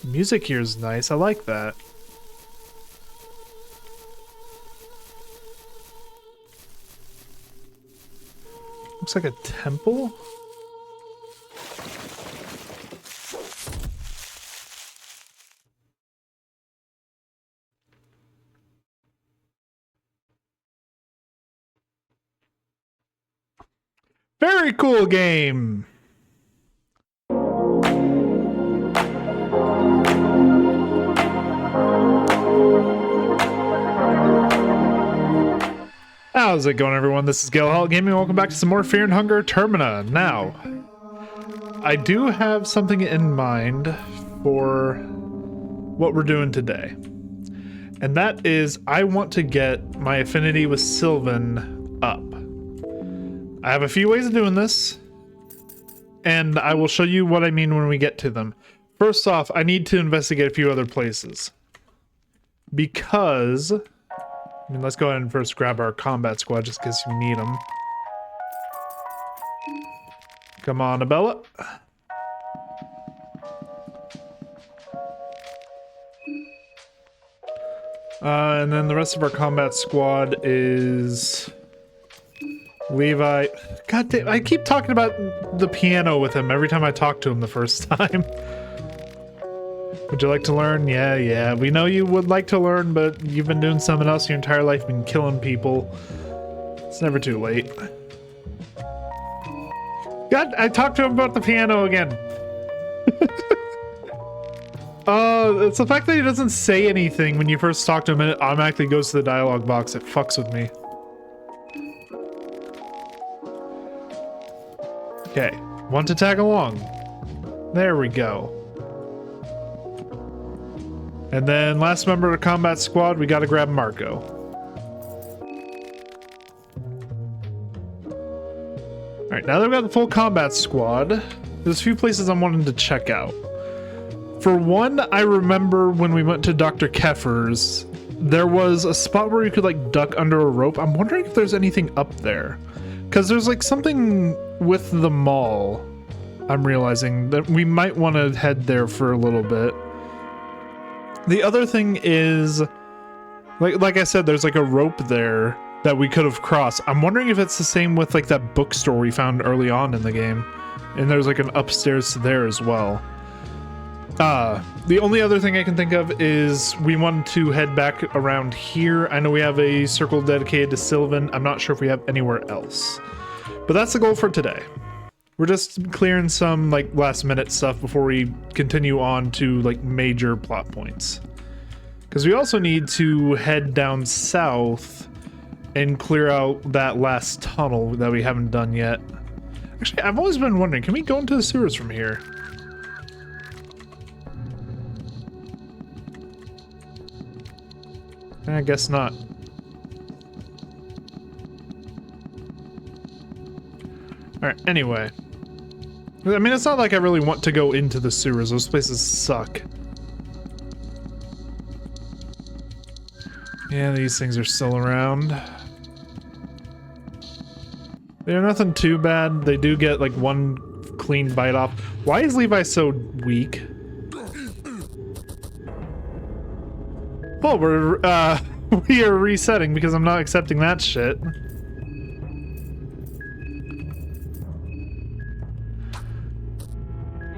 Music here is nice. I like that. Looks like a temple. Very cool game. How's it going, everyone? This is Gale Gaming. Welcome back to some more Fear and Hunger Termina. Now, I do have something in mind for what we're doing today. And that is, I want to get my affinity with Sylvan up. I have a few ways of doing this, and I will show you what I mean when we get to them. First off, I need to investigate a few other places. Because... I mean, let's go ahead and first grab our combat squad just in case you need them. Come on, Abella. And then the rest of our combat squad is... Levi. God damn, I keep talking about the piano with him every time I talk to him the first time. Would you like to learn? Yeah. We know you would like to learn, but you've been doing something else your entire life, been killing people. It's never too late. God, I talked to him about the piano again. It's the fact that he doesn't say anything when you first talk to him and it automatically goes to the dialogue box. It fucks with me. Okay, want to tag along? There we go. And then last member of the combat squad, we gotta grab Marco. Alright, now that we've got the full combat squad, there's a few places I'm wanting to check out. For one, I remember when we went to Dr. Keffer's, there was a spot where you could like duck under a rope. I'm wondering if there's anything up there. Because there's like something with the mall, I'm realizing, that we might want to head there for a little bit. The other thing is, like I said, there's like a rope there that we could have crossed. I'm wondering if it's the same with like that bookstore we found early on in the game. And there's like an upstairs to there as well. The only other thing I can think of is we want to head back around here. I know we have a circle dedicated to Sylvan. I'm not sure if we have anywhere else. But that's the goal for today. We're just clearing some like last minute stuff before we continue on to like major plot points. Because we also need to head down south and clear out that last tunnel that we haven't done yet. Actually, I've always been wondering, can we go into the sewers from here? I guess not. Alright, anyway. I mean, it's not like I really want to go into the sewers. Those places suck. Yeah, these things are still around. They're nothing too bad. They do get like one clean bite off. Why is Levi so weak? Well, we are resetting because I'm not accepting that shit.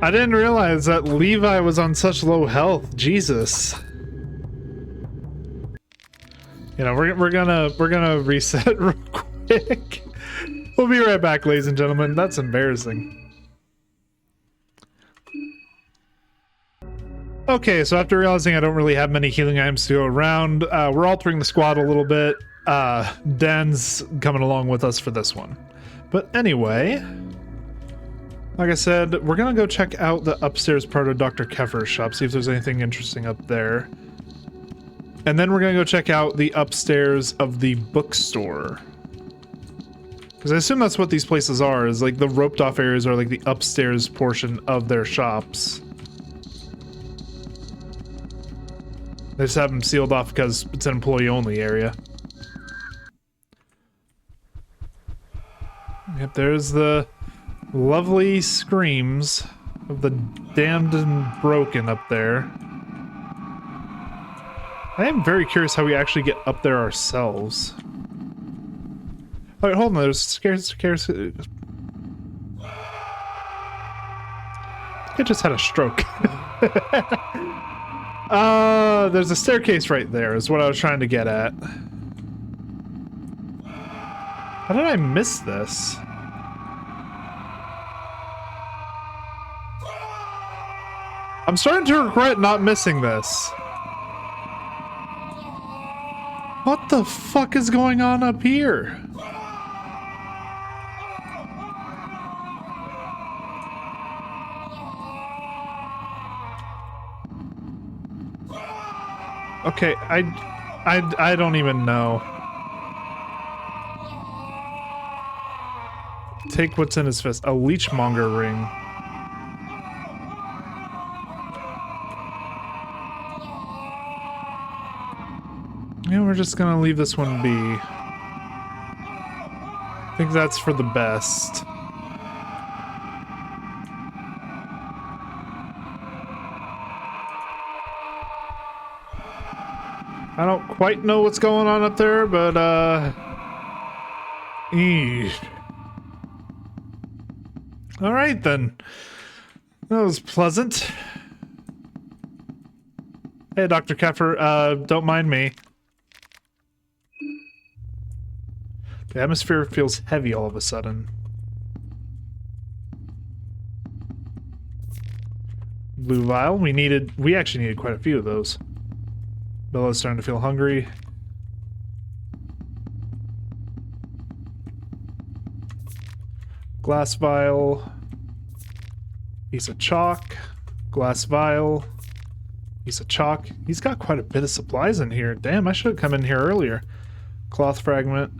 I didn't realize that Levi was on such low health. Jesus. You know, we're gonna reset real quick. We'll be right back, ladies and gentlemen. That's embarrassing. Okay, so after realizing I don't really have many healing items to go around, we're altering the squad a little bit. Dan's coming along with us for this one. But anyway, like I said, we're gonna go check out the upstairs part of Dr. Keffer's shop, see if there's anything interesting up there. And then we're gonna go check out the upstairs of the bookstore. Because I assume that's what these places are, is like the roped off areas are like the upstairs portion of their shops. They just have them sealed off because it's an employee-only area. Yep, there's the lovely screams. of the damned and broken up there. I am very curious how we actually get up there ourselves. Alright, hold on, there's scares. I just had a stroke. There's a staircase right there, is what I was trying to get at. How did I miss this? I'm starting to regret not missing this. What the fuck is going on up here? Okay, I don't even know. Take what's in his fist. A leechmonger ring. Yeah, we're just gonna leave this one be. I think that's for the best. I don't quite know what's going on up there, but alright then. That was pleasant. Hey, Dr. Keffer, don't mind me. The atmosphere feels heavy all of a sudden. Blue vial. We actually needed quite a few of those. Bella's starting to feel hungry. Glass vial. Piece of chalk. Glass vial. Piece of chalk. He's got quite a bit of supplies in here. Damn, I should have come in here earlier. Cloth fragment.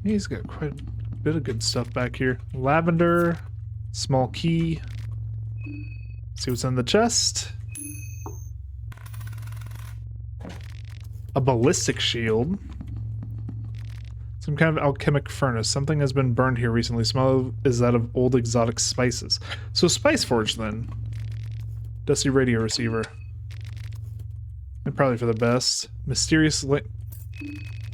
He's got quite a bit of good stuff back here. Lavender, small key. See what's in the chest. A ballistic shield. Some kind of alchemic furnace. Something has been burned here recently. Smell is that of old exotic spices. So Spice Forge then. Dusty radio receiver. And probably for the best. Mysterious lamp.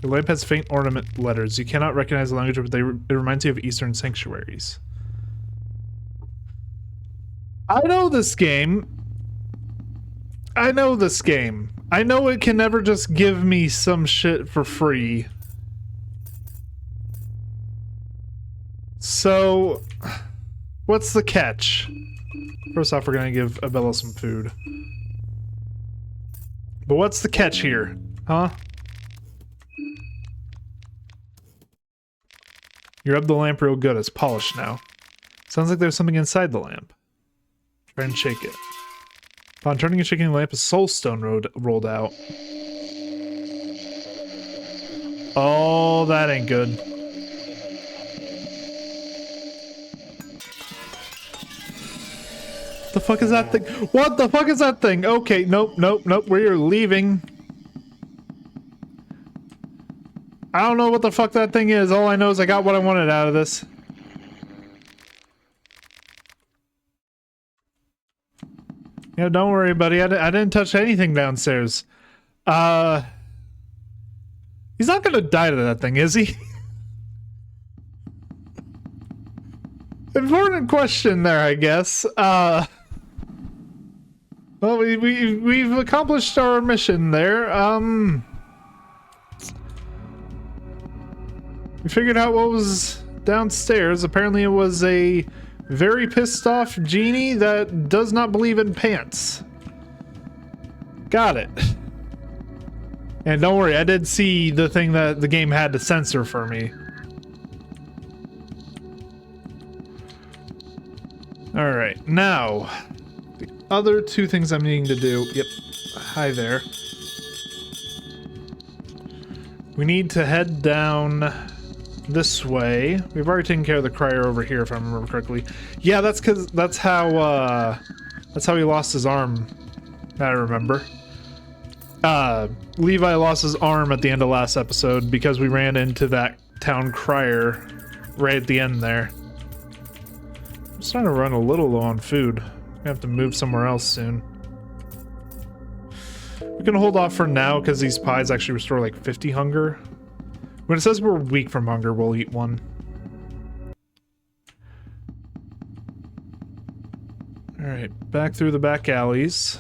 The lamp has faint ornament letters. You cannot recognize the language, but it reminds you of Eastern sanctuaries. I know this game. I know this game. I know it can never just give me some shit for free. So, what's the catch? First off, we're gonna give Abella some food. But what's the catch here? Huh? You rubbed the lamp real good. It's polished now. Sounds like there's something inside the lamp. Try and shake it. Upon turning and shaking the lamp, a soul stone rolled out. Oh, that ain't good. The fuck is that thing? What the fuck is that thing? Okay, nope, nope, nope. We're leaving. I don't know what the fuck that thing is. All I know is I got what I wanted out of this. Yeah, don't worry, buddy. I didn't touch anything downstairs. He's not gonna die to that thing, is he? Important question there, I guess. Well, we've accomplished our mission there. We figured out what was downstairs. Apparently it was a very pissed off genie that does not believe in pants. Got it. And don't worry, I did see the thing that the game had to censor for me. Alright, now, the other two things I'm needing to do. Yep, hi there. We need to head down this way. We've already taken care of the crier over here, if I remember correctly. Yeah, that's how he lost his arm. I remember. Levi lost his arm at the end of last episode because we ran into that town crier right at the end there. I'm starting to run a little low on food. We have to move somewhere else soon. We're gonna hold off for now because these pies actually restore like 50 hunger. When it says we're weak from hunger, we'll eat one. Alright, back through the back alleys.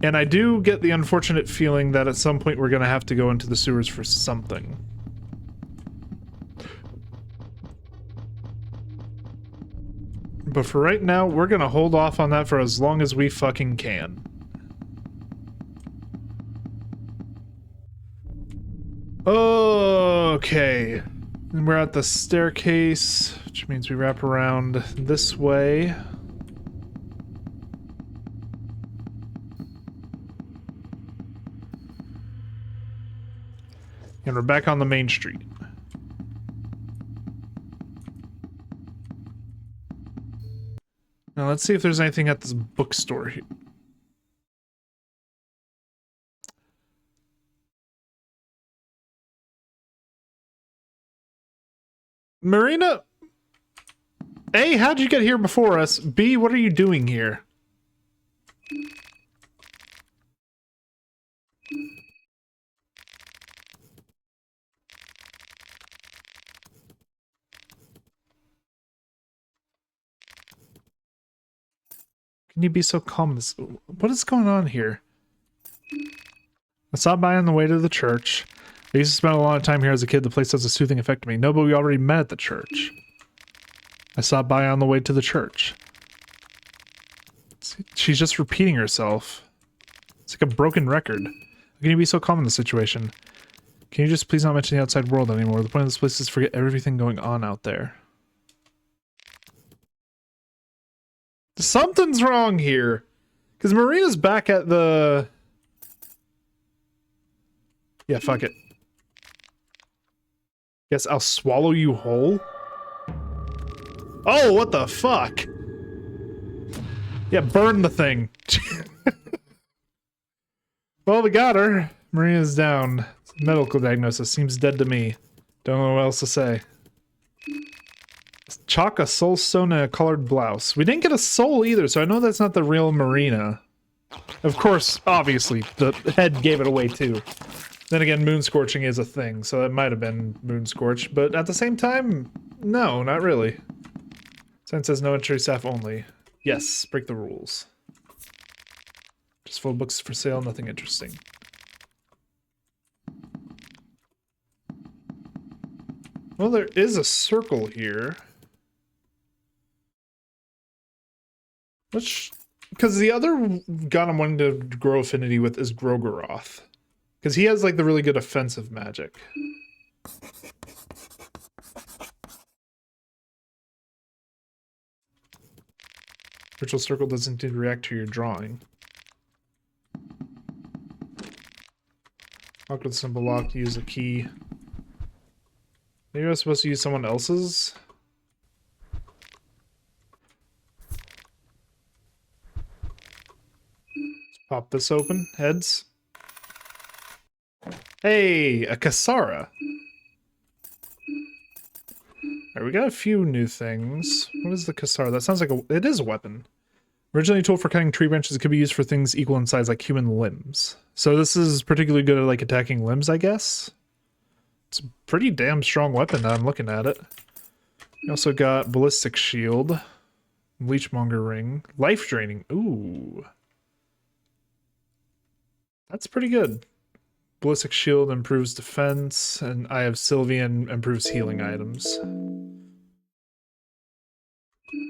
And I do get the unfortunate feeling that at some point we're gonna have to go into the sewers for something. But for right now, we're gonna hold off on that for as long as we fucking can. Okay. And we're at the staircase, which means we wrap around this way. And we're back on the main street. Now let's see if there's anything at this bookstore here. Marina? A, how'd you get here before us? B, what are you doing here? Can you be so calm? What is going on here? I stopped by on the way to the church. I used to spend a lot of time here as a kid. The place has a soothing effect on me. No, but we already met at the church. I stopped by on the way to the church. She's just repeating herself. It's like a broken record. How can you be so calm in this situation? Can you just please not mention the outside world anymore? The point of this place is to forget everything going on out there. Something's wrong here. Because Marina's back at the... Yeah, fuck it. Guess I'll swallow you whole? Oh, what the fuck? Yeah, burn the thing. Well, we got her. Marina's down. Medical diagnosis. Seems dead to me. Don't know what else to say. Chalk, a soul stone, and a colored blouse. We didn't get a soul either, so I know that's not the real Marina. Of course, obviously, the head gave it away too. Then again, moon scorching is a thing, so it might have been moon scorch, but at the same time, no, not really. Sign says no entry staff only. Yes, break the rules. Just full books for sale, nothing interesting. Well, there is a circle here. Which, because the other god I'm wanting to grow affinity with is Grogoroth. Because he has, like, the really good offensive magic. Virtual circle doesn't need to react to your drawing. Lock with symbol lock, use a key. Maybe I was supposed to use someone else's? Let's pop this open. Heads. Hey, a Kasara. Alright, we got a few new things. What is the Kasara? That sounds like it is a weapon. Originally a tool for cutting tree branches, it could be used for things equal in size like human limbs. So this is particularly good at like attacking limbs, I guess. It's a pretty damn strong weapon now I'm looking at it. We also got ballistic shield, leechmonger ring, life draining. Ooh. That's pretty good. Ballistic shield improves defense, and I have Sylvian improves healing items.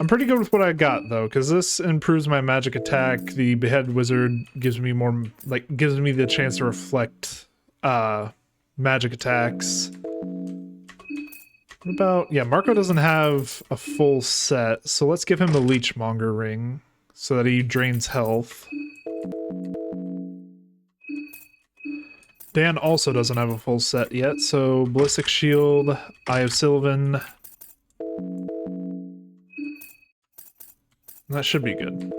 I'm pretty good with what I got though, because this improves my magic attack. The beheaded wizard gives me more, like, gives me the chance to reflect magic attacks. What about, yeah, Marco doesn't have a full set, so let's give him the leechmonger ring so that he drains health. Dan also doesn't have a full set yet, so ballistic shield, Eye of Sylvan. That should be good.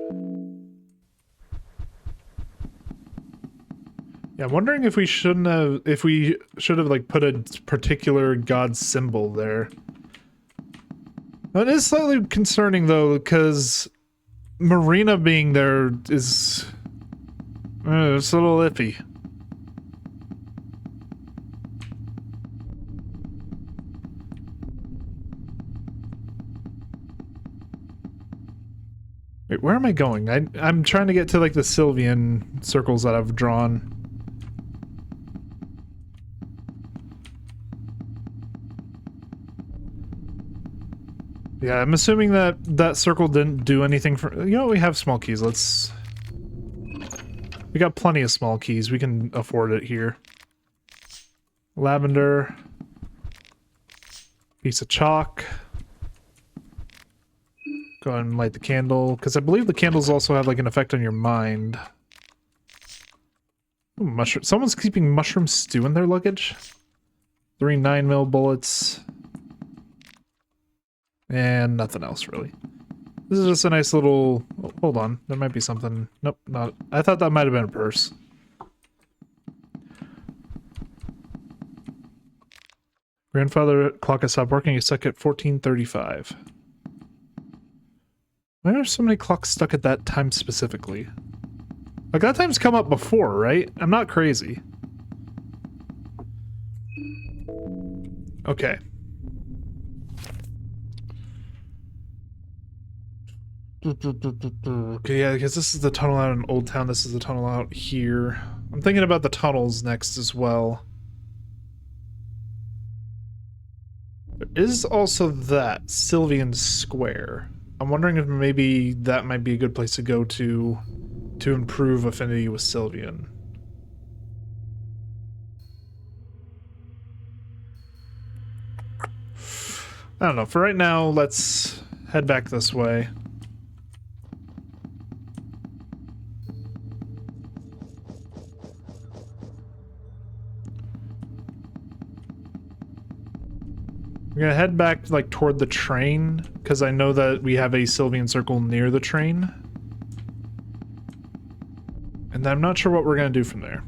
Yeah, I'm wondering if we shouldn't have, if we should have like put a particular god symbol there. It is slightly concerning though, because Marina being there is it's a little iffy. Wait, where am I going? I'm trying to get to like the Sylvian circles that I've drawn. Yeah, I'm assuming that that circle didn't do anything for... You know, we have small keys. Let's... We got plenty of small keys. We can afford it here. Lavender. Piece of chalk. Go ahead and light the candle, because I believe the candles also have like an effect on your mind. Ooh, mushroom. Someone's keeping mushroom stew in their luggage. 3 9mm bullets. And nothing else, really. This is just a nice little... Oh, hold on. There might be something... Nope, not... I thought that might have been a purse. Grandfather clock has stopped working. He's stuck at 14:35. Why are so many clocks stuck at that time specifically? Like, that time's come up before, right? I'm not crazy. Okay. Okay, yeah, because this is the tunnel out in Old Town, this is the tunnel out here. I'm thinking about the tunnels next as well. There is also that, Sylvian Square. I'm wondering if maybe that might be a good place to go to improve affinity with Sylvian. I don't know, for right now, let's head back this way. We're gonna head back, like, toward the train, because I know that we have a Sylvian circle near the train. And I'm not sure what we're gonna do from there.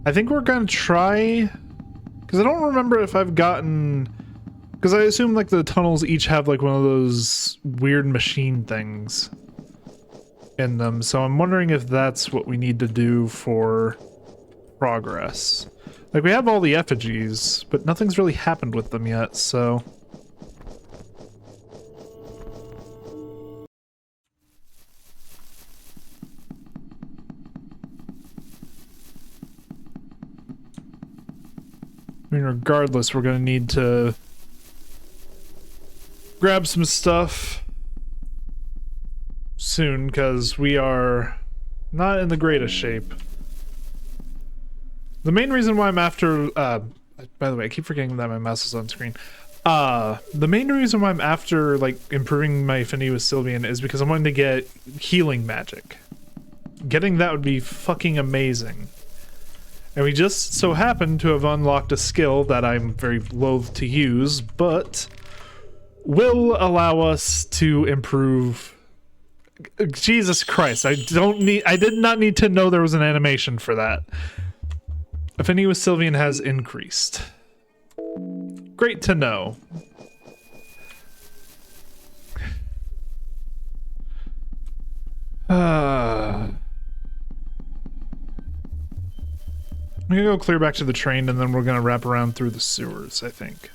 I think we're gonna try... Because I don't remember if I've gotten... Because I assume, like, the tunnels each have, like, one of those weird machine things in them, so I'm wondering if that's what we need to do for progress. Like, we have all the effigies, but nothing's really happened with them yet, so... I mean, regardless, we're gonna need to grab some stuff soon, because we are not in the greatest shape. The main reason why I'm after, by the way, I keep forgetting that my mouse is on screen. The main reason why I'm after, like, improving my affinity with Sylvian is because I'm wanting to get healing magic. Getting that would be fucking amazing. And we just so happen to have unlocked a skill that I'm very loath to use, but will allow us to improve... Jesus Christ, I did not need to know there was an animation for that. Affinity with Sylvian has increased. Great to know. I'm gonna go clear back to the train and then we're gonna wrap around through the sewers, I think.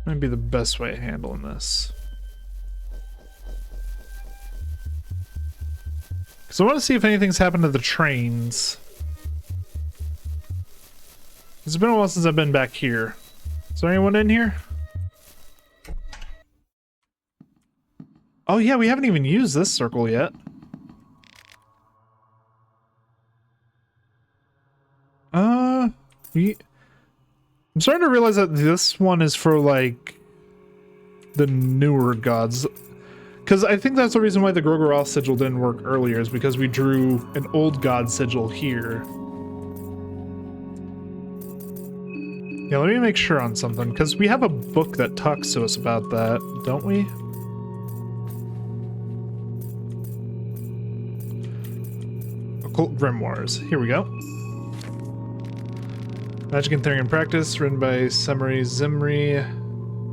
Might be the best way of handling this. So I want to see if anything's happened to the trains. It's been a while since I've been back here. Is there anyone in here? Oh yeah, we haven't even used this circle yet. I'm starting to realize that this one is for, like, the newer gods. Because I think that's the reason why the Grogoroth sigil didn't work earlier, is because we drew an old god sigil here. Yeah, let me make sure on something, because we have a book that talks to us about that, don't we? Occult Grimoires. Here we go. Magic and Theory and Practice, written by Summary Zimri,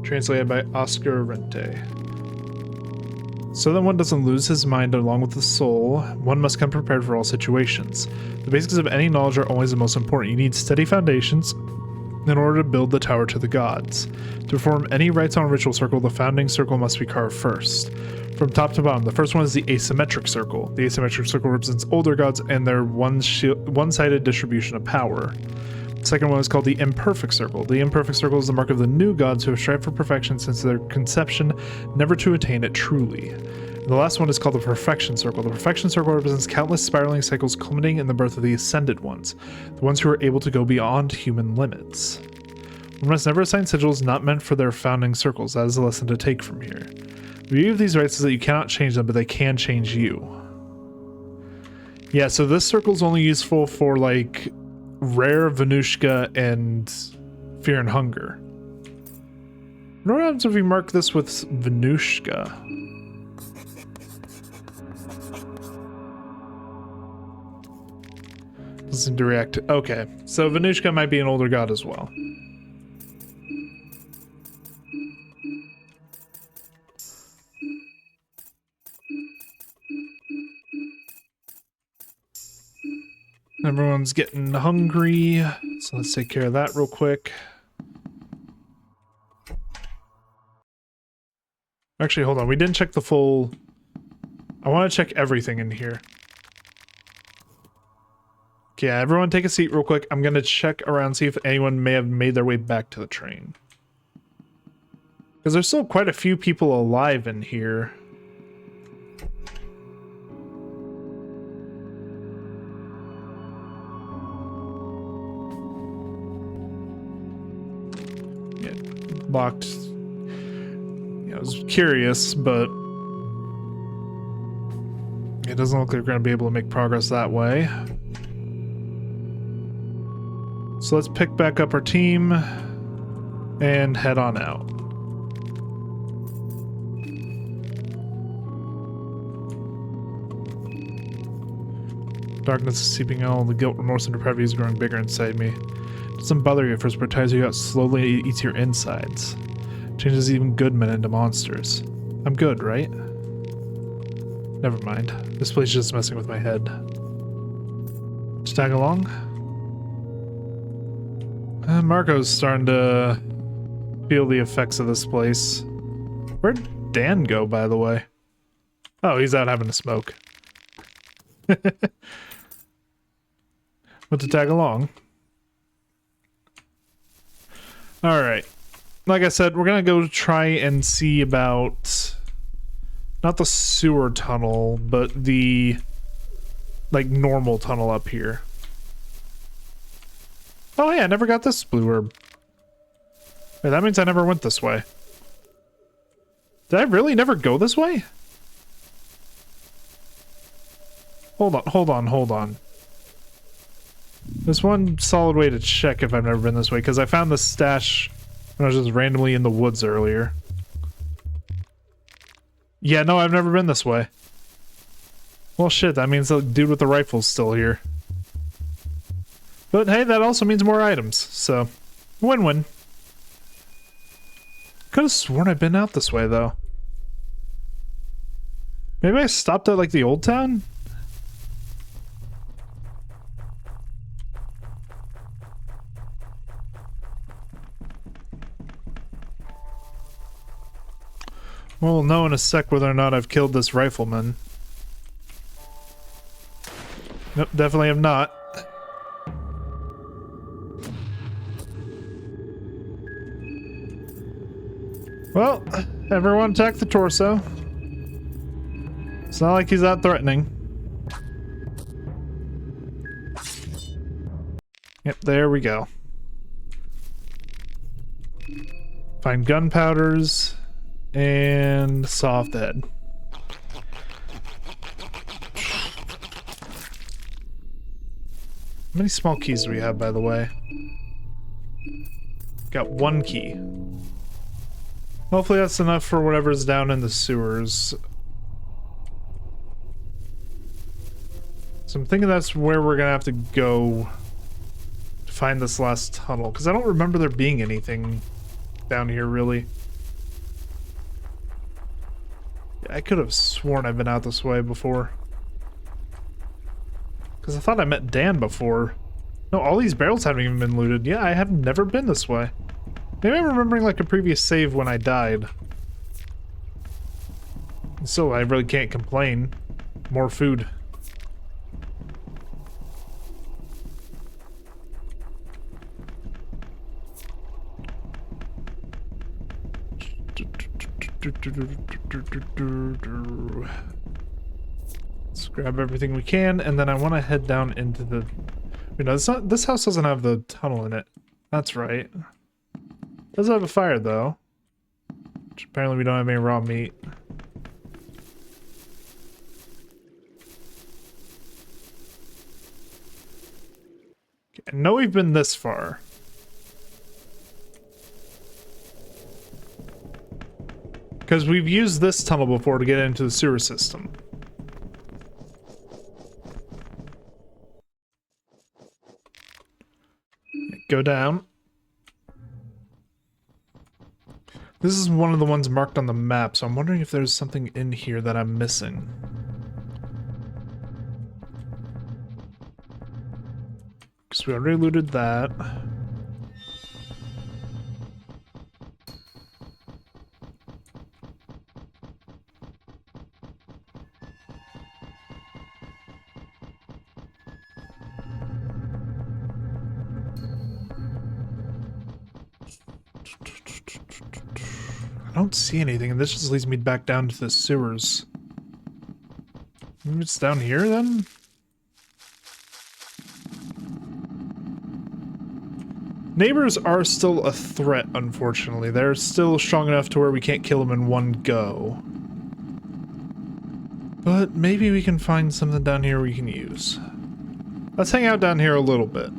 translated by Oscar Rente. So that one doesn't lose his mind along with the soul, one must come prepared for all situations. The basics of any knowledge are always the most important. You need steady foundations in order to build the tower to the gods. To perform any rites on a ritual circle, the founding circle must be carved first. From top to bottom, the first one is the asymmetric circle. The asymmetric circle represents older gods and their one-sided distribution of power. The second one is called the imperfect circle. The imperfect circle is the mark of the new gods who have strived for perfection since their conception, never to attain it truly. And the last one is called the perfection circle. The perfection circle represents countless spiraling cycles culminating in the birth of the ascended ones, the ones who are able to go beyond human limits. One must never assign sigils not meant for their founding circles. That is a lesson to take from here. The beauty of these rites is that you cannot change them, but they can change you. Yeah, so this circle is only useful for, like, Rare, Venushka, and Fear and Hunger. What happens if we mark this with Venushka? Doesn't seem to react. Okay, so Venushka might be an older god as well. Everyone's getting hungry, so let's take care of that real quick. Actually, hold on. We didn't check the full... I want to check everything in here. Okay, yeah, everyone take a seat real quick. I'm going to check around, see if anyone may have made their way back to the train. Because there's still quite a few people alive in here. Locked. Yeah, I was curious, but it doesn't look like we're going to be able to make progress that way. So let's pick back up our team and head on out. Darkness is seeping in. All the guilt, remorse, and depravity is growing bigger inside me. Doesn't bother you at first, but tires you out slowly. It eats your insides. Changes even good men into monsters. I'm good, right? Never mind. This place is just messing with my head. Just tag along. Marco's starting to feel the effects of this place. Where'd Dan go, by the way? Oh, he's out having a smoke. But to tag along. Alright. Like I said, we're gonna go try and see about... not the sewer tunnel, but the... like, normal tunnel up here. Oh yeah, I never got this blue herb. Wait, that means I never went this way. Did I really never go this way? Hold on, hold on, hold on. There's one solid way to check if I've never been this way, because I found this stash when I was just randomly in the woods earlier. Yeah, no, I've never been this way. Well, shit, that means the dude with the rifle's still here. But hey, that also means more items, so win-win. Could have sworn I've been out this way, though. Maybe I stopped at, like, the old town? We'll know in a sec whether or not I've killed this rifleman. Nope, definitely have not. Well, everyone attack the torso. It's not like he's that threatening. Yep, there we go. Find gunpowders and saw off the head. How many small keys do we have, by the way? Got one key. Hopefully that's enough for whatever's down in the sewers. So I'm thinking that's where we're gonna have to go to find this last tunnel, because I don't remember there being anything down here, really. Yeah, I could have sworn I've been out this way before. Because I thought I met Dan before. No, all these barrels haven't even been looted. Yeah, I have never been this way. Maybe I'm remembering like a previous save when I died. So I really can't complain. More food. Let's grab everything we can, and then I want to head down into the... You know, this house doesn't have the tunnel in it. That's right. Does have a fire, though. Which apparently we don't have any raw meat. Okay, I know we've been this far. Because we've used this tunnel before to get into the sewer system. Go down. This is one of the ones marked on the map, so I'm wondering if there's something in here that I'm missing. Because we already looted that. I don't see anything, and this just leads me back down to the sewers. Maybe it's down here, then? Neighbors are still a threat, unfortunately. They're still strong enough to where we can't kill them in one go. But maybe we can find something down here we can use. Let's hang out down here a little bit.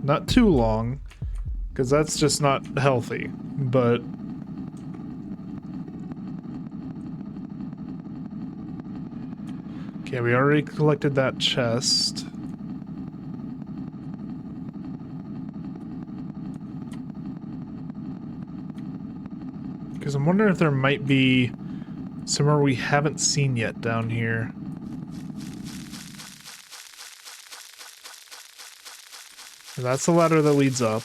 Not too long, because that's just not healthy, but... Okay, we already collected that chest. Because I'm wondering if there might be somewhere we haven't seen yet down here. And that's the ladder that leads up.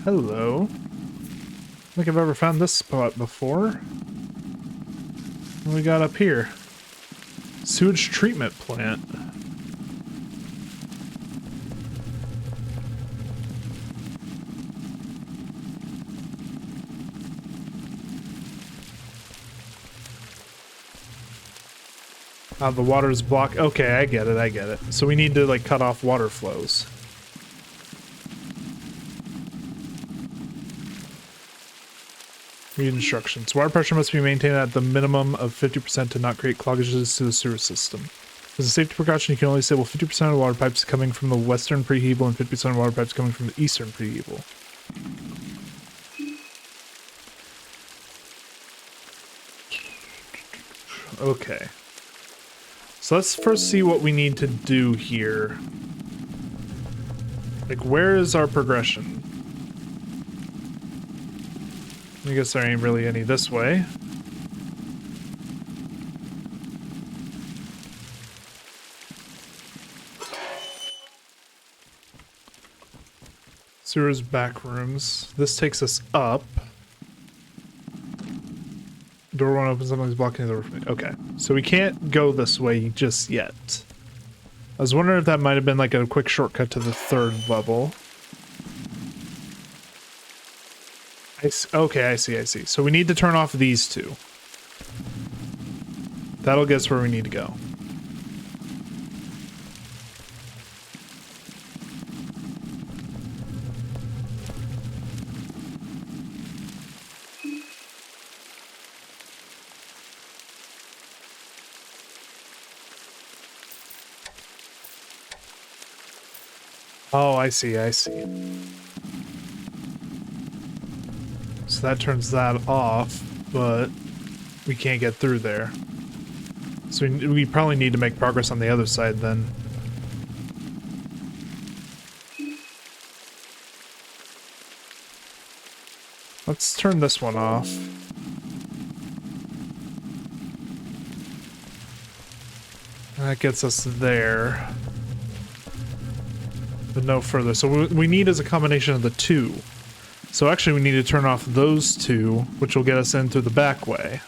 Hello. I don't think I've ever found this spot before. What do we got up here? Sewage treatment plant. The water's blocked. Okay, I get it, I get it. So we need to, like, cut off water flows. Read instructions. Water pressure must be maintained at the minimum of 50% to not create cloggages to the sewer system. As a safety precaution, you can only disable 50% of the water pipes coming from the western preheval and 50% of the water pipes coming from the eastern preheval. Okay. So let's first see what we need to do here. Like, where is our progression? I guess there ain't really any this way. Sewers, back rooms. This takes us up. Door won't open, something's blocking the door for me. Okay, so we can't go this way just yet. I was wondering if that might have been like a quick shortcut to the third level. Okay, I see. So we need to turn off these two. That'll get us where we need to go. Oh, I see, I see. So that turns that off, but we can't get through there. So we probably need to make progress on the other side then. Let's turn this one off. That gets us there. But no further. So what we need is a combination of the two. So actually we need to turn off those two, which will get us in through the back way.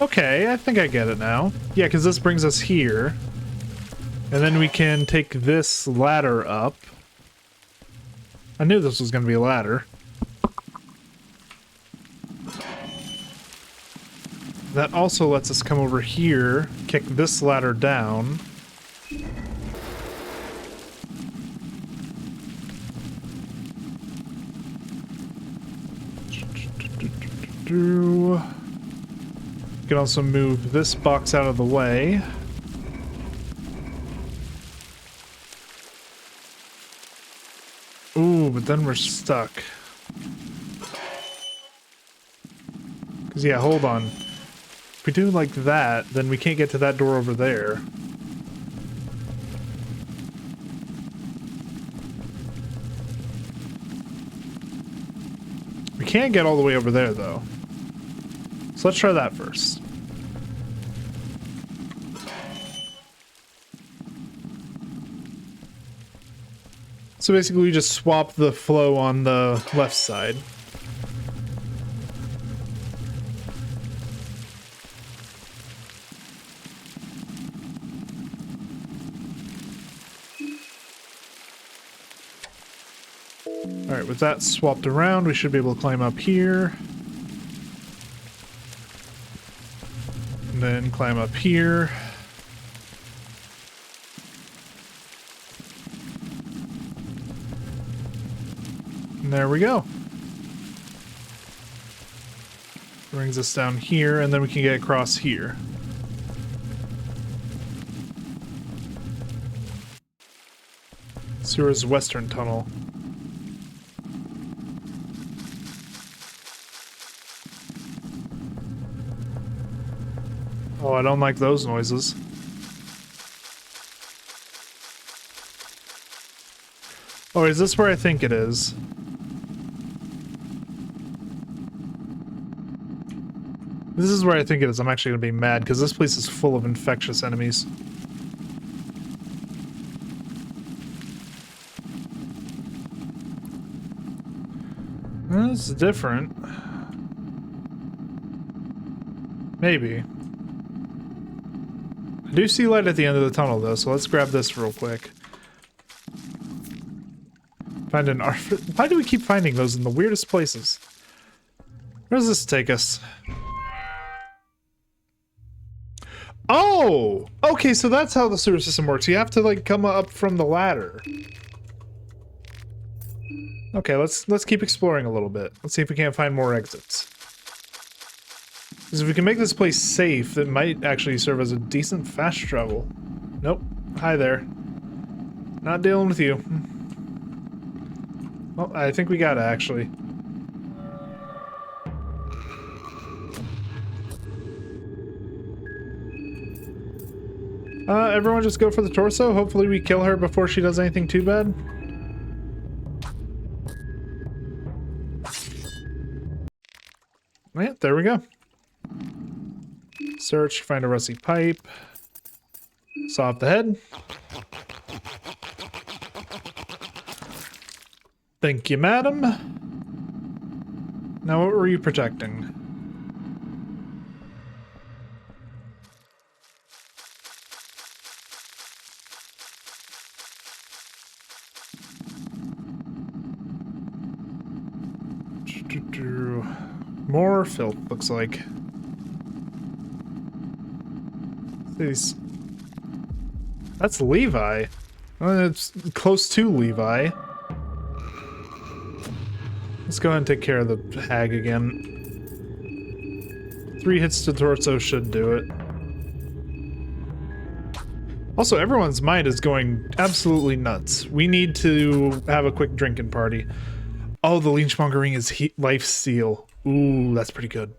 Okay, I think I get it now. Yeah, because this brings us here. And then we can take this ladder up. I knew this was going to be a ladder. That also lets us come over here, kick this ladder down. We can also move this box out of the way. Ooh, but then we're stuck. Because, yeah, hold on. If we do like that, then we can't get to that door over there. We can't get all the way over there, though. So let's try that first. So basically we just swap the flow on the left side. Alright, with that swapped around, we should be able to climb up here. And then climb up here. And there we go. Brings us down here, and then we can get across here. Sewer's Western Tunnel. Oh, I don't like those noises. Oh, is this where I think it is? This is where I think it is. I'm actually going to be mad because this place is full of infectious enemies. This is different. Maybe. I do see light at the end of the tunnel, though, so let's grab this real quick. Find an art. Why do we keep finding those in the weirdest places? Where does this take us? Oh! Okay, so that's how the sewer system works. You have to, like, come up from the ladder. Okay, let's keep exploring a little bit. Let's see if we can't find more exits. Because if we can make this place safe, it might actually serve as a decent fast travel. Nope. Hi there. Not dealing with you. Well, I think we got it, actually. Everyone just go for the torso. Hopefully we kill her before she does anything too bad. Yeah, there we go. Search, find a rusty pipe. Saw off the head. Thank you, madam. Now, what were you protecting? More filth, looks like. These. That's Levi. Well, it's close to Levi. Let's go ahead and take care of the hag again. 3 hits to torso should do it. Also, everyone's mind is going absolutely nuts. We need to have a quick drinking party. Oh, the leechmongering is life steal. Ooh, that's pretty good.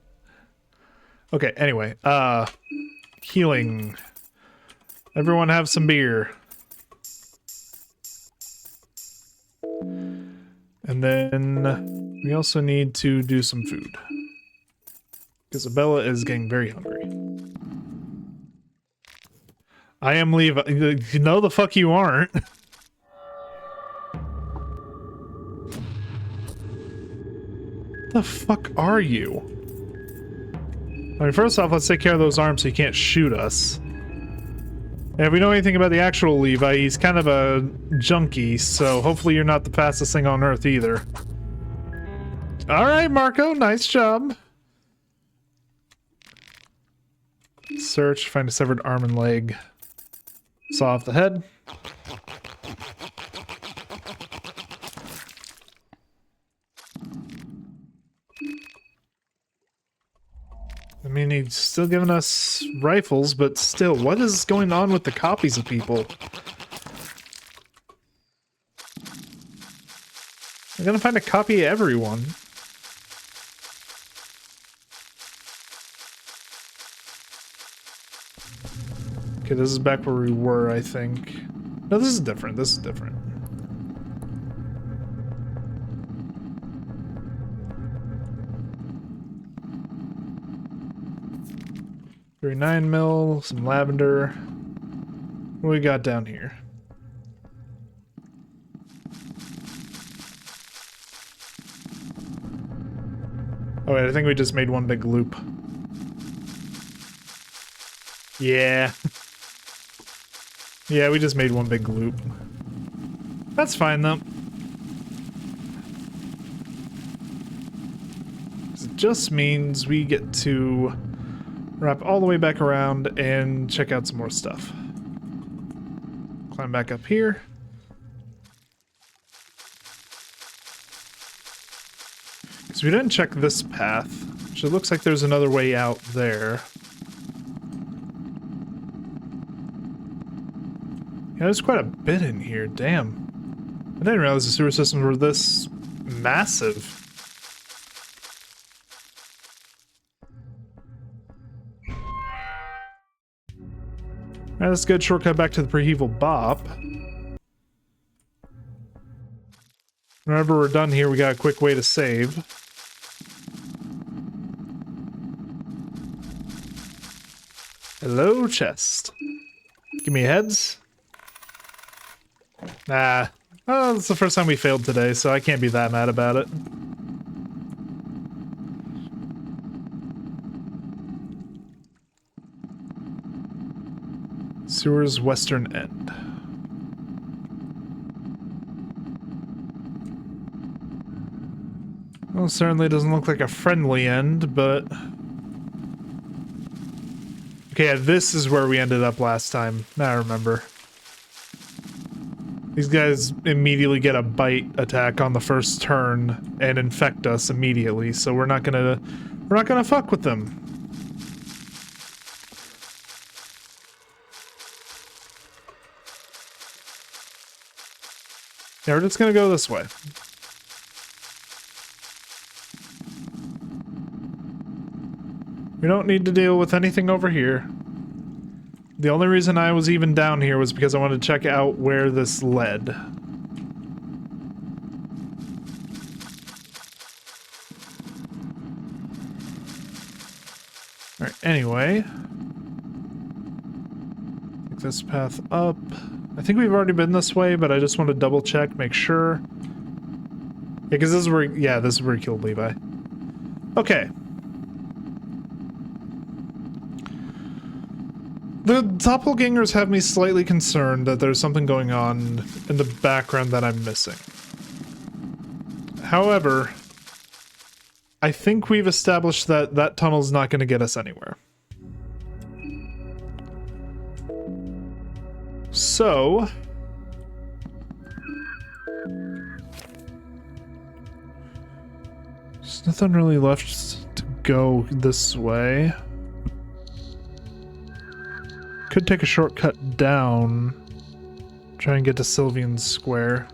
Okay, anyway, healing. Everyone have some beer. And then we also need to do some food. Isabella is getting very hungry. I am Levi. No, the fuck you aren't. The fuck are you? I mean, first off, let's take care of those arms so he can't shoot us. And if we know anything about the actual Levi, he's kind of a junkie, so hopefully you're not the fastest thing on Earth either. Alright, Marco, nice job. Search, find a severed arm and leg. Saw off the head. I mean, he's still giving us rifles, but still, what is going on with the copies of people? I'm gonna find a copy of everyone. Okay, this is back where we were, I think. No, this is different. This is different. .39 mil, some lavender. What do we got down here? Oh wait, I think we just made one big loop. Yeah. Yeah, we just made one big loop. That's fine though. It just means we get to wrap all the way back around and check out some more stuff. Climb back up here. So we didn't check this path, which it looks like there's another way out there. Yeah, there's quite a bit in here, damn. I didn't realize the sewer systems were this massive. Alright, that's a good shortcut back to the Preheval Bop. Whenever we're done here, we got a quick way to save. Hello, chest. Give me heads. Nah. Oh, it's the first time we failed today, so I can't be that mad about it. Sewer's western end. Well, certainly doesn't look like a friendly end, but... Okay, yeah, this is where we ended up last time. Now I remember. These guys immediately get a bite attack on the first turn and infect us immediately, so we're not gonna fuck with them. Yeah, we're just gonna go this way. We don't need to deal with anything over here. The only reason I was even down here was because I wanted to check out where this led. Alright, anyway. Take this path up. I think we've already been this way, but I just want to double check, make sure. Yeah, because this is where, yeah, this is where he killed Levi. Okay. The Doppelgangers have me slightly concerned that there's something going on in the background that I'm missing. However, I think we've established that that tunnel's not going to get us anywhere. So... There's nothing really left to go this way. Could take a shortcut down. Try and get to Sylvian Square.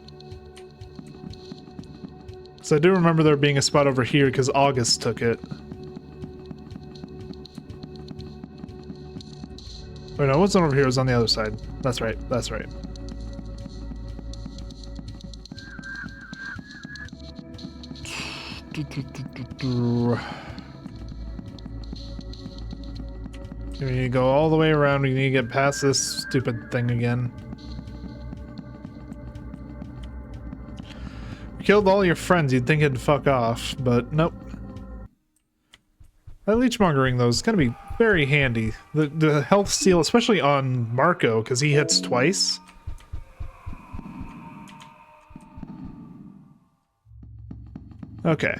So I do remember there being a spot over here because August took it. Wait, no, it wasn't over here, it was on the other side. That's right, that's right. We need to go all the way around, we need to get past this stupid thing again. Killed all your friends, you'd think it'd fuck off, but nope. That leechmongering though is gonna be very handy. The health steal, especially on Marco, because he hits twice. Okay.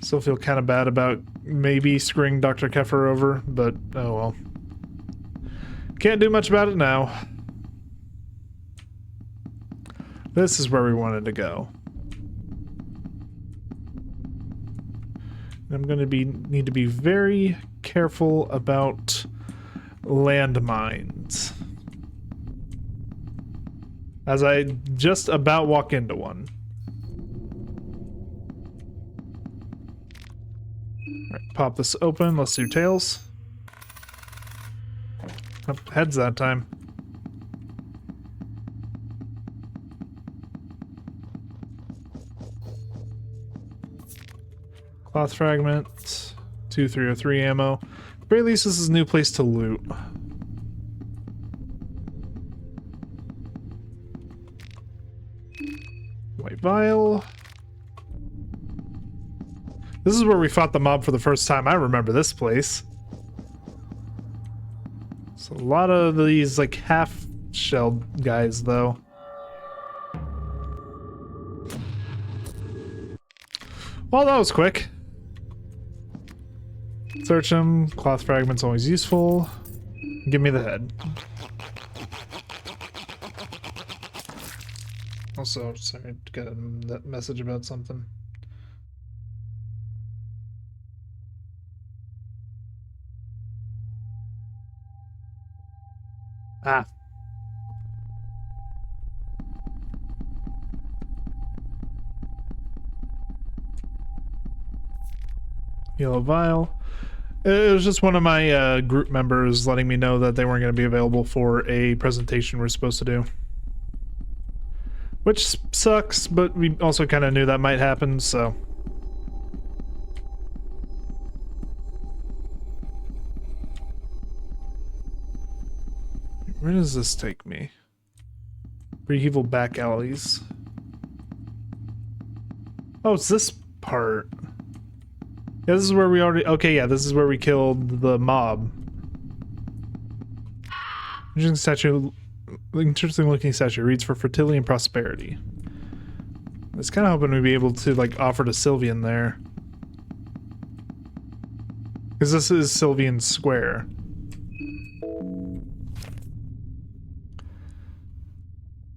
Still feel kind of bad about maybe screwing Dr. Keffer over, but oh well. Can't do much about it now. This is where we wanted to go. I'm going to need to be very careful about landmines, as I just about walk into one. All right, pop this open. Let's do tails. Oh, heads that time. Cloth fragment, 2303 ammo. At the very least, this is a new place to loot. White vial. This is where we fought the mob for the first time. I remember this place. So a lot of these like half-shelled guys, though. Well, that was quick. Search him. Cloth fragment's always useful. Give me the head. Also, sorry, got that message about something. Ah. Yellow vial. It was just one of my group members letting me know that they weren't going to be available for a presentation we're supposed to do. Which sucks, but we also kind of knew that might happen, so... Where does this take me? Pretty evil back alleys. Oh, it's this part. Yeah, this is where we already... Okay, yeah, this is where we killed the mob. Interesting statue... Interesting looking statue. Reads for fertility and prosperity. I was kind of hoping we'd be able to, like, offer to Sylvian there. Because this is Sylvian Square.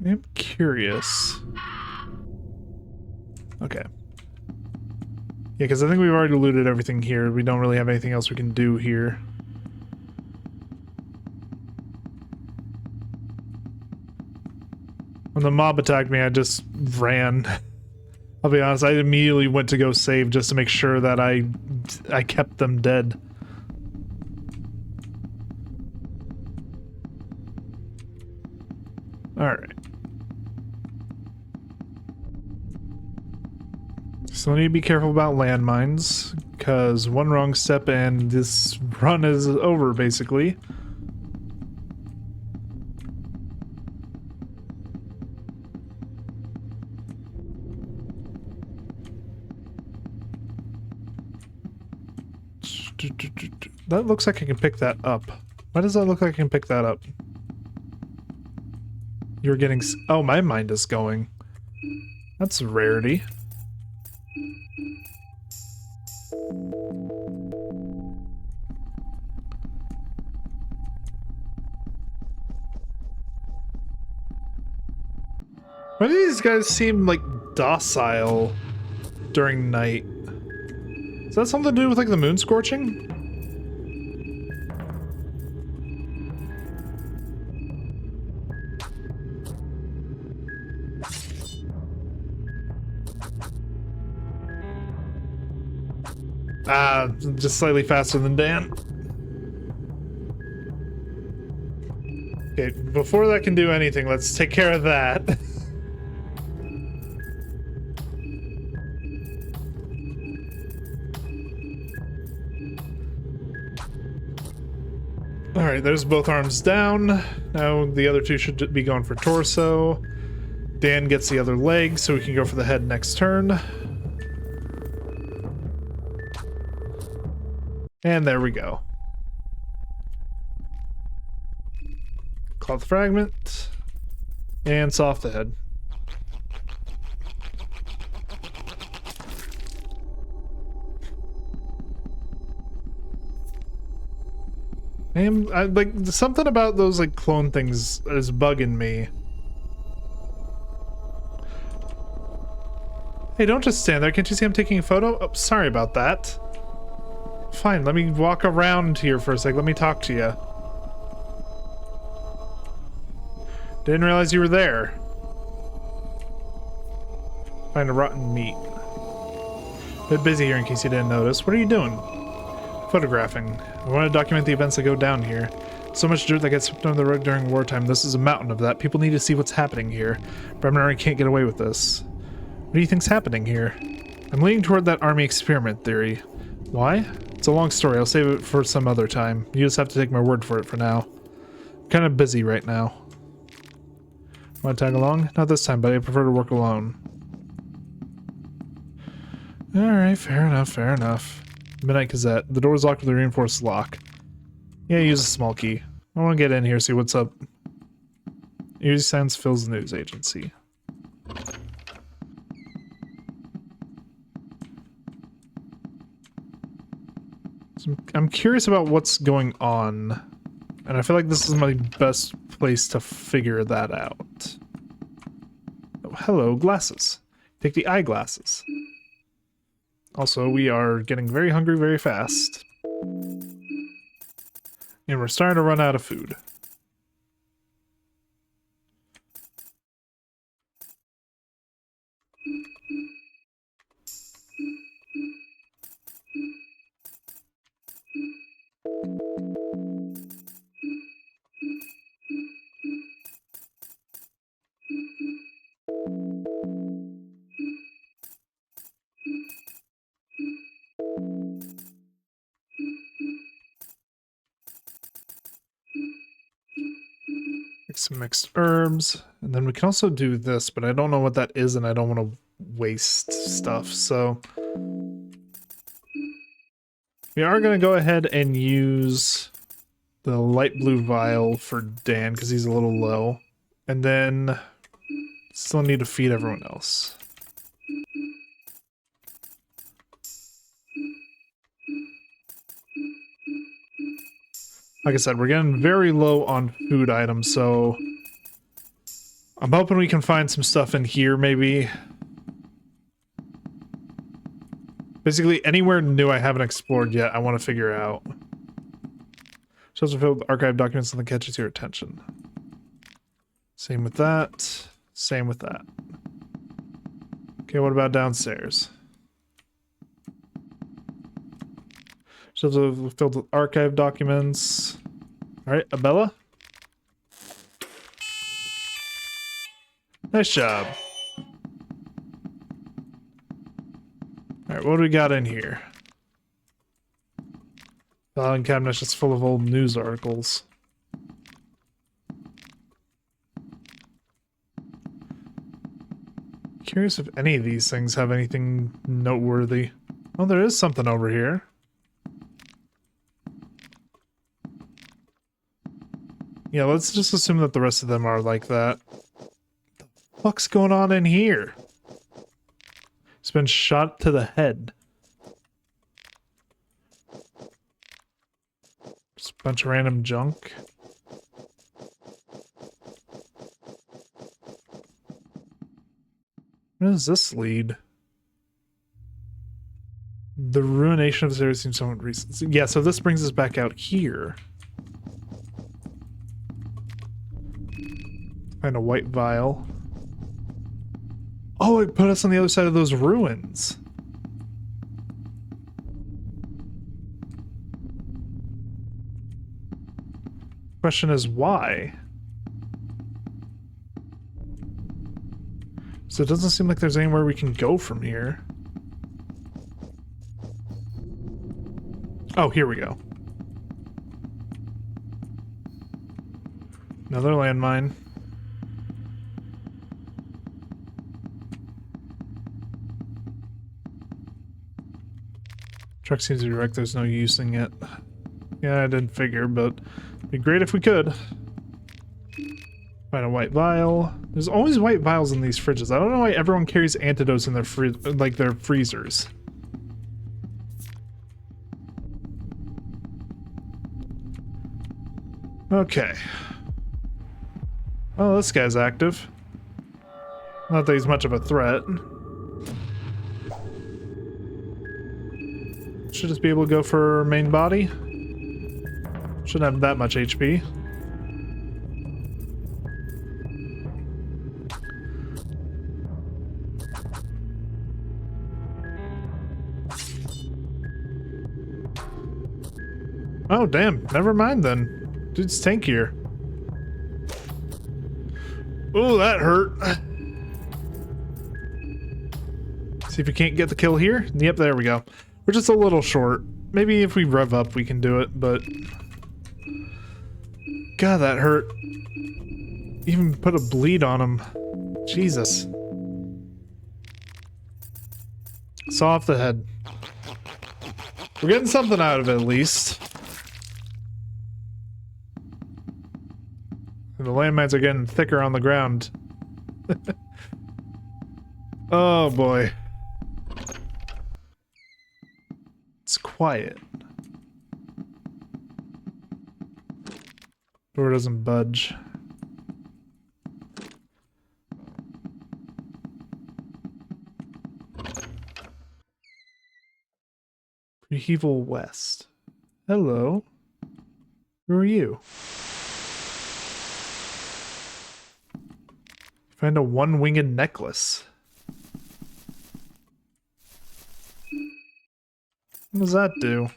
I'm curious. Okay. Yeah, because I think we've already looted everything here. We don't really have anything else we can do here. When the mob attacked me, I just ran. I'll be honest, I immediately went to go save just to make sure that I kept them dead. Alright. So I need to be careful about landmines, because one wrong step and this run is over, basically. That looks like I can pick that up. Why does that look like I can pick that up? You're getting... Oh, my mind is going. That's a rarity. Why do these guys seem like docile during night. Is that something to do with like the moon scorching? Just slightly faster than Dan. Okay, before that can do anything, let's take care of that. Alright, there's both arms down. Now the other two should be going for torso. Dan gets the other leg, so we can go for the head next turn. And there we go. Cloth fragment. And saw off the head. And like something about those like clone things is bugging me. Hey, don't just stand there. Can't you see I'm taking a photo? Oh, sorry about that. Fine, let me walk around here for a sec. Let me talk to you. Didn't realize you were there. Find a rotten meat. Bit busy here in case you didn't notice. What are you doing? Photographing. I want to document the events that go down here. So much dirt that gets swept under the rug during wartime. This is a mountain of that. People need to see what's happening here. Bremner can't get away with this. What do you think's happening here? I'm leaning toward that army experiment theory. Why? It's a long story. I'll save it for some other time. You just have to take my word for it for now. I'm kind of busy right now. Want to tag along? Not this time, but I prefer to work alone. Alright, fair enough, fair enough. Midnight Gazette. The door's locked with a reinforced lock. Yeah, use a small key. I want to get in here, see what's up. Eerie Sounds fills the news agency. So I'm curious about what's going on. And I feel like this is my best place to figure that out. Oh, hello, glasses. Take the eyeglasses. Also, we are getting very hungry very fast. And we're starting to run out of food. Some mixed herbs, and then we can also do this, but I don't know what that is and I don't want to waste stuff, so we are going to go ahead and use the light blue vial for Dan because he's a little low, and then still need to feed everyone else. Like I said, we're getting very low on food items, so I'm hoping we can find some stuff in here, maybe. Basically, anywhere new I haven't explored yet, I want to figure out. Shelves are filled with archived documents, something catches your attention. Same with that. Same with that. Okay, what about downstairs? Shelves are filled with archived documents. Alright, Abella? Nice job. Alright, what do we got in here? Filing cabinet's just full of old news articles. Curious if any of these things have anything noteworthy. Oh, there is something over here. Yeah, let's just assume that the rest of them are like that. What the fuck's going on in here? He's been shot to the head. Just a bunch of random junk. Where does this lead? The ruination of this area seems somewhat recent. Yeah, so this brings us back out here. Find a white vial. Oh, it put us on the other side of those ruins. Question is why? So it doesn't seem like there's anywhere we can go from here. Oh, here we go. Another landmine. Truck seems to be wrecked. There's no using it. Yeah, I didn't figure, but it'd be great if we could. Find a white vial. There's always white vials in these fridges. I don't know why everyone carries antidotes in their their freezers. Okay. Oh, this guy's active. Not that he's much of a threat. Should just be able to go for main body. Shouldn't have that much HP. Oh, damn. Never mind then. Dude's tankier. Oh, that hurt. See if we can't get the kill here. Yep, there we go. We're just a little short. Maybe if we rev up, we can do it, but... God, that hurt. Even put a bleed on him. Jesus. Saw off the head. We're getting something out of it, at least. And the landmines are getting thicker on the ground. Oh, boy. It's quiet. Door doesn't budge. Preheval West. Hello. Who are you? Find a one-winged necklace. What does that do?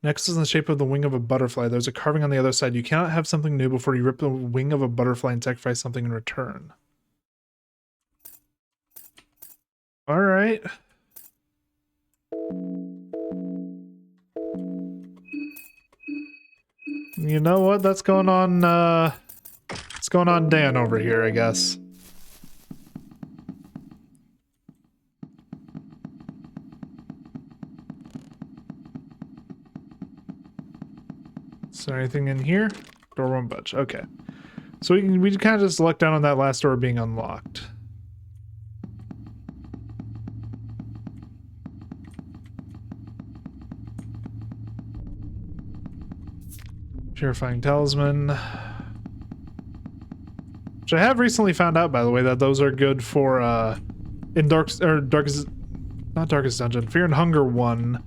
Next is in the shape of the wing of a butterfly. There's a carving on the other side. You cannot have something new before you rip the wing of a butterfly and sacrifice something in return. Alright. You know what? That's going on, what's going on Dan over here, I guess. Is there anything in here? Door won't budge. Okay. So we kind of just lucked down on that last door being unlocked. Purifying Talisman. Which I have recently found out, by the way, that those are good for, in Darkest Dungeon, Fear and Hunger 1.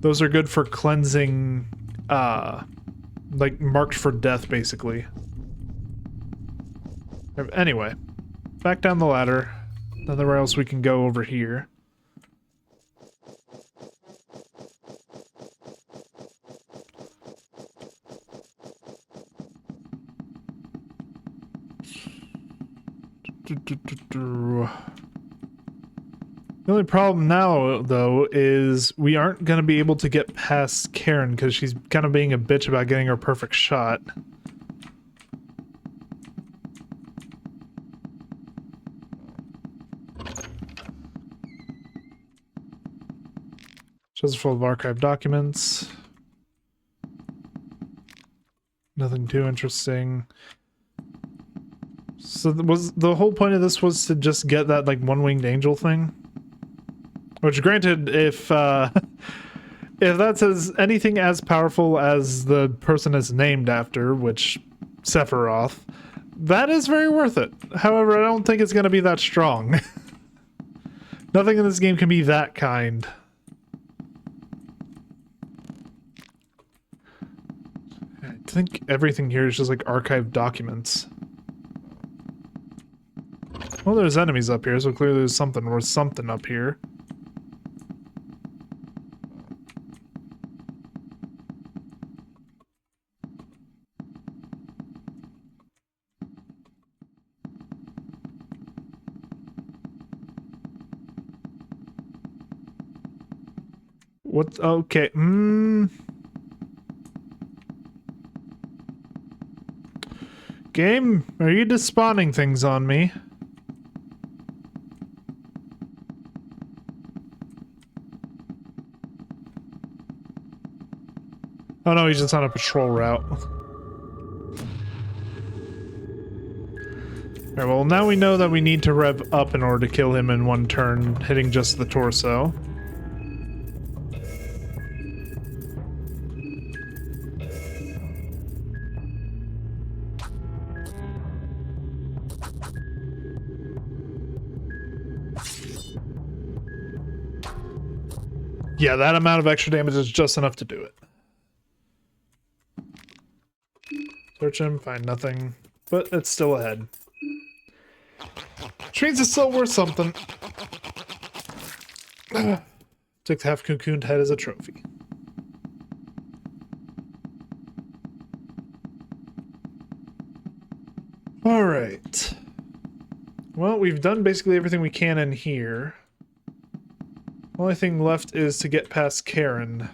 Those are good for cleansing, like, marked for death, basically. Anyway, back down the ladder. Nowhere else we can go over here. The only problem now, though, is we aren't going to be able to get past Karen because she's kind of being a bitch about getting her perfect shot. Shows full of archived documents. Nothing too interesting. So was the whole point of this was to just get that like one-winged angel thing? Which granted, if that's anything as powerful as the person is named after, which Sephiroth. That is very worth it. However, I don't think it's going to be that strong. Nothing in this game can be that kind. I think everything here is just like archived documents. Well, there's enemies up here, so clearly there's something worth something up here. What? Okay. Game, are you just spawning things on me? Oh no, he's just on a patrol route. Alright, well now we know that we need to rev up in order to kill him in one turn, hitting just the torso. Yeah, that amount of extra damage is just enough to do it. Search him, find nothing, but it's still ahead. Which means it's still worth something. Took the half-cocooned head as a trophy. Alright. Well, we've done basically everything we can in here. Only thing left is to get past Karen.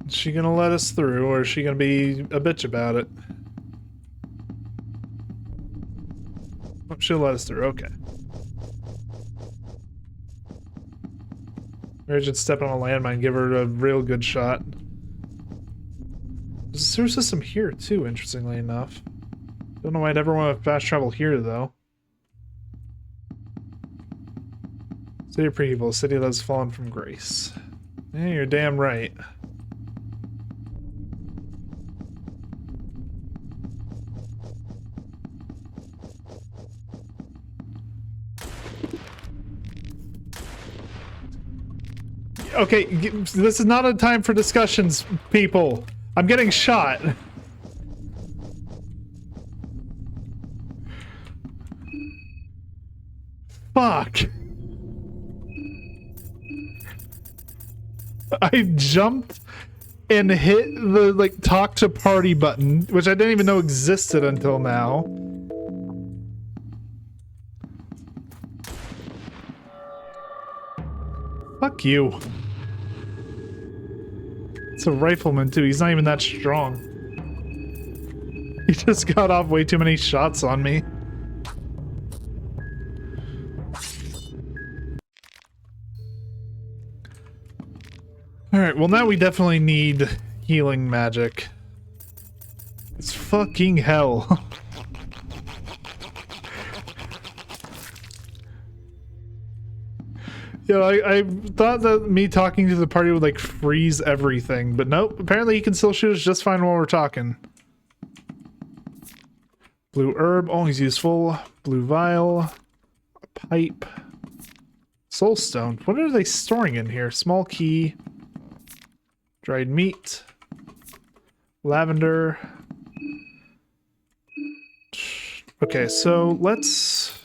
Is she gonna let us through, or is she gonna be a bitch about it? Oh, she'll let us through, okay. Maybe I should step on a landmine and give her a real good shot. There's a sewer system here too, interestingly enough. Don't know why I'd ever want to fast travel here though. City of Pre-Evil, city that has fallen from grace. Yeah, you're damn right. Okay, this is not a time for discussions, people. I'm getting shot. Fuck. I jumped and hit the, like, talk to party button, which I didn't even know existed until now. Fuck you. It's a rifleman too, he's not even that strong. He just got off way too many shots on me. Alright, well now we definitely need healing magic. It's fucking hell. Yeah, I thought that me talking to the party would like freeze everything, but nope, apparently he can still shoot us just fine while we're talking. Blue herb, always useful. Blue vial. A pipe. Soulstone. What are they storing in here? Small key. Dried meat. Lavender. Okay, so let's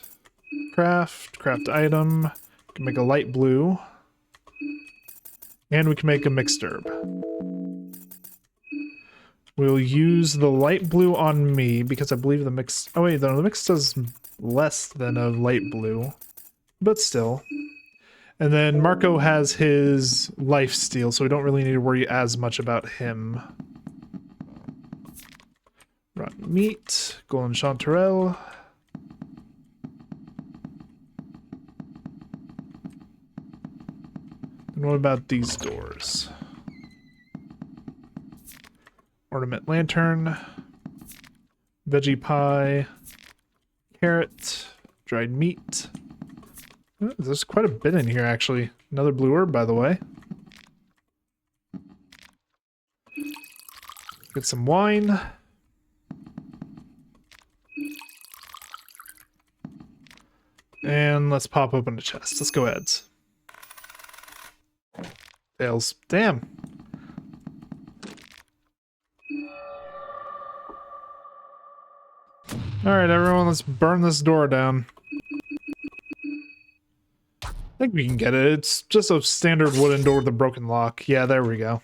craft item. We can make a light blue. And we can make a mixed herb. We'll use the light blue on me because I believe the mix... Oh wait, no, the mix does less than a light blue. But still. And then Marco has his lifesteal, so we don't really need to worry as much about him. Rotten meat, golden chanterelle. And what about these doors? Ornament lantern, veggie pie, carrot, dried meat, There's quite a bit in here, actually. Another blue herb, by the way. Get some wine. And let's pop open a chest. Let's go heads. Tails. Damn. Alright, everyone, let's burn this door down. I think we can get it. It's just a standard wooden door with a broken lock. Yeah, there we go.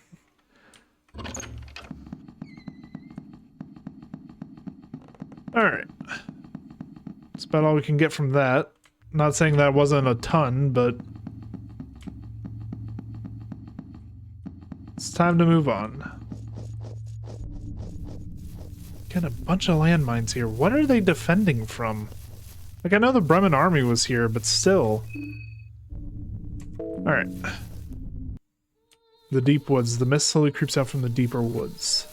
Alright. That's about all we can get from that. Not saying that wasn't a ton, but it's time to move on. Got a bunch of landmines here. What are they defending from? Like, I know the Bremen army was here, but still. Alright. The deep woods. The mist slowly creeps out from the deeper woods.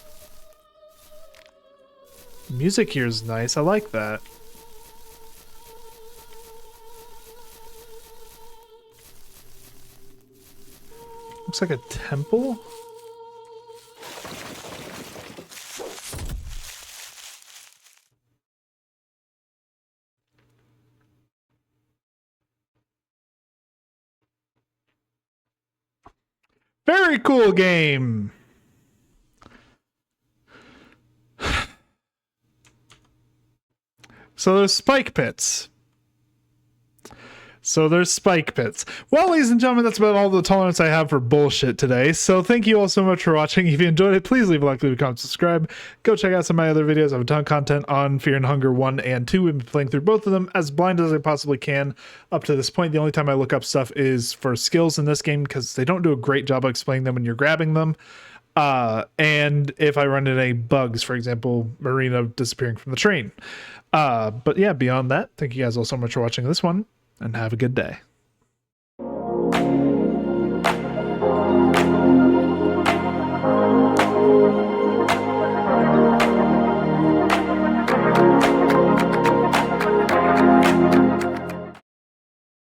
The music here is nice. I like that. Looks like a temple? Very cool game! So there's spike pits. Well, ladies and gentlemen, that's about all the tolerance I have for bullshit today. So thank you all so much for watching. If you enjoyed it, please leave a like, leave a comment, subscribe. Go check out some of my other videos. I have a ton of content on Fear and Hunger 1 and 2. We've been playing through both of them as blind as I possibly can up to this point. The only time I look up stuff is for skills in this game because they don't do a great job of explaining them when you're grabbing them. And if I run into any bugs, for example, Marina disappearing from the train. But yeah, beyond that, thank you guys all so much for watching this one, and have a good day.